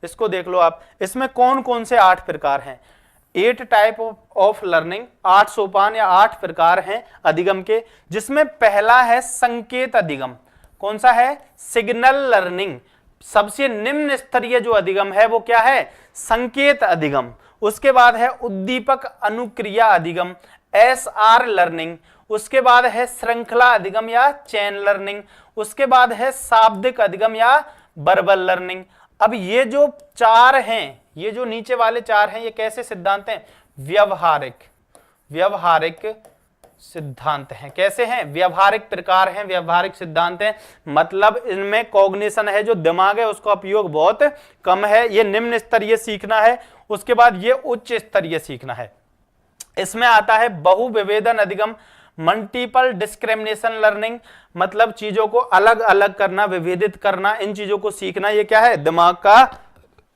इसको देख लो आप, इसमें कौन कौन से 8 प्रकार हैं। 8 टाइप ऑफ लर्निंग, 8 सोपान या 8 प्रकार हैं अधिगम के, जिसमें पहला है संकेत अधिगम। कौन सा है? Signal learning. सबसे निम्न स्तरीय जो अधिगम है वो क्या है? संकेत अधिगम। उसके बाद है उद्दीपक अनुक्रिया अधिगम, SR लर्निंग। उसके बाद है श्रृंखला अधिगम या चेन लर्निंग। उसके बाद है शाब्दिक अधिगम या वर्बल लर्निंग। अब ये जो 4 हैं, ये जो नीचे वाले 4 हैं, ये कैसे सिद्धांत हैं? व्यवहारिक सिद्धांत हैं। कैसे हैं? व्यवहारिक प्रकार हैं, व्यवहारिक सिद्धांत हैं। मतलब इनमें कॉग्निशन है, जो दिमाग है उसका उपयोग बहुत कम है। ये निम्न स्तरीय सीखना है, उसके बाद ये उच्च स्तरीय सीखना है। इसमें आता है बहुविवेदन अधिगम, मल्टीपल डिस्क्रिमिनेशन लर्निंग। मतलब चीजों को अलग अलग करना, विभेदित करना, इन चीजों को सीखना, ये क्या है? दिमाग का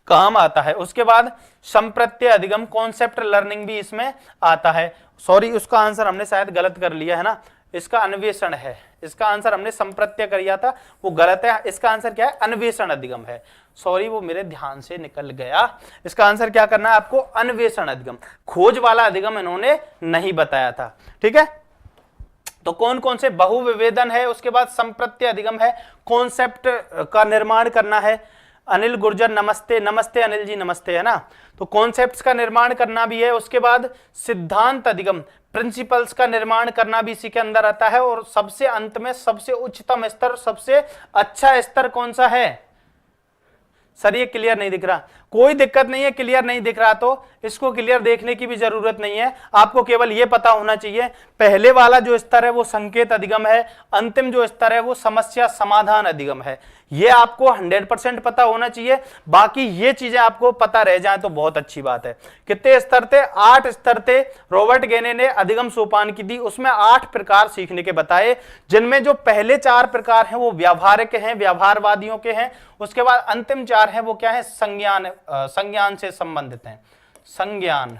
काम आता है। उसके बाद संप्रत्यय अधिगम, कॉन्सेप्ट लर्निंग भी इसमें आता है। सॉरी, उसका आंसर हमने शायद गलत कर लिया है ना, इसका अन्वेषण है। इसका आंसर हमने संप्रत्यय कर दिया था, वो गलत है। इसका आंसर क्या है? अन्वेषण अधिगम है। सॉरी, वो मेरे ध्यान से निकल गया। इसका आंसर क्या करना है आपको? अन्वेषण अधिगम। खोज वाला अधिगम इन्होंने नहीं बताया था। ठीक है, तो कौन कौन से? बहुविवेदन है, उसके बाद संप्रत्यय अधिगम है, कॉन्सेप्ट का निर्माण करना है। अनिल गुर्जर नमस्ते, नमस्ते अनिल जी, नमस्ते, है ना। तो कॉन्सेप्ट्स का निर्माण करना भी है। उसके बाद सिद्धांत अधिगम, प्रिंसिपल्स का निर्माण करना भी इसी के अंदर आता है। और सबसे अंत में सबसे उच्चतम स्तर, सबसे अच्छा स्तर कौन सा है? सर ये क्लियर नहीं दिख रहा, कोई दिक्कत नहीं है, क्लियर नहीं दिख रहा तो इसको क्लियर देखने की भी जरूरत नहीं है। आपको केवल ये पता होना चाहिए, पहले वाला जो स्तर है वो संकेत अधिगम है, अंतिम जो स्तर है वो समस्या समाधान अधिगम है। ये आपको 100% पता होना चाहिए। बाकी ये चीजें आपको पता रह जाए तो बहुत अच्छी बात है। कितने स्तर थे? 8 स्तर थे। रॉबर्ट गेने ने अधिगम सोपान की दी, उसमें 8 प्रकार सीखने के बताए, जिनमें जो पहले 4 प्रकार हैं वो व्यावहारिक हैं, व्यवहारवादियों के हैं। उसके बाद अंतिम 4 हैं वो क्या है? संज्ञान से संबंधित हैं, संज्ञान,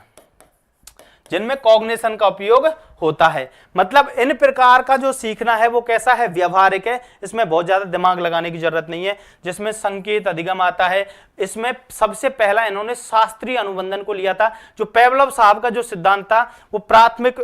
जिनमें कॉग्निशन का उपयोग होता है। मतलब इन प्रकार का जो सीखना है वो कैसा है? व्यवहारिक है। इसमें बहुत ज्यादा दिमाग लगाने की जरूरत नहीं है। जिसमें संकेत अधिगम आता है, इसमें सबसे पहला इन्होंने शास्त्रीय अनुबंधन को लिया था। जो पेवलोव साहब का जो सिद्धांत था वो प्राथमिक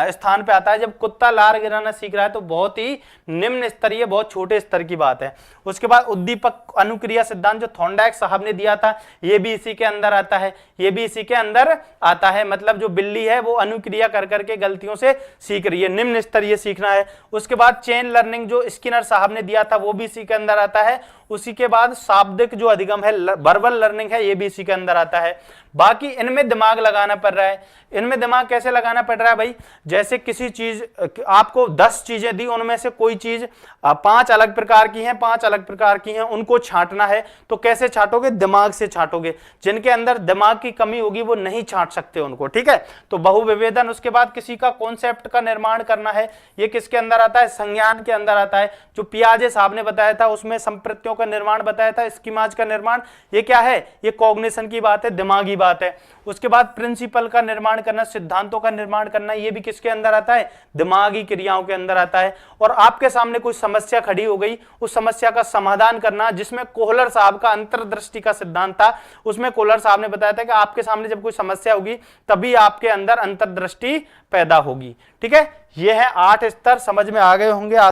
स्थान पे आता है। जब कुत्ता लार गिराना सीख रहा है तो बहुत ही निम्न स्तरीय, बहुत छोटे स्तर की बात है। उसके बाद उद्दीपक अनुक्रिया सिद्धांत जो थॉर्नडाइक साहब ने दिया था, ये भी इसी के अंदर आता है, ये भी इसी के अंदर आता है। मतलब जो बिल्ली है वो अनुक्रिया कर करके गलतियों से सीख रही है, निम्न स्तरीय सीखना है। उसके बाद चेन लर्निंग जो स्किनर साहब ने दिया था वो भी इसी के अंदर आता है। उसी के बाद शाब्दिक जो अधिगम है, वर्बल लर्निंग है, ये भी इसी के अंदर आता है। बाकी इनमें दिमाग लगाना पड़ रहा है। इनमें दिमाग कैसे लगाना पड़ रहा है भाई? जैसे किसी चीज, आपको 10 चीजें दी, उनमें से कोई चीज 5 अलग प्रकार की हैं, 5 अलग प्रकार की हैं, उनको छांटना है। तो कैसे छांटोगे? दिमाग से छांटोगे। जिनके अंदर दिमाग की कमी होगी वो नहीं छांट सकते उनको। ठीक है, तो बहुविवेदन। उसके बाद किसी का कॉन्सेप्ट का निर्माण करना है, ये किसके अंदर आता है? संज्ञान के अंदर आता है। जो पियाजे साहब ने बताया था उसमें संप्रत्ययों का निर्माण बताया था, स्कीमाज का निर्माण, ये क्या है? ये कॉग्निशन की बात है, दिमागी बात है। उसके बाद प्रिंसिपल का निर्माण करना, सिद्धांतों का निर्माण करना, ये भी किसके अंदर आता है? दिमागी क्रियाओं के अंदर आता है। और आपके सामने कोई समस्या खड़ी हो गई, उस समस्या का समाधान करना, जिसमें कोहलर साहब का अंतर्दृष्टि का सिद्धांत था। उसमें कोहलर साहब ने बताया था कि आपके सामने जब कोई समस्या होगी तभी आपके अंदर अंतर्दृष्टि पैदा होगी। ठीक है, ये है 8 स्तर, समझ में आ गए होंगे।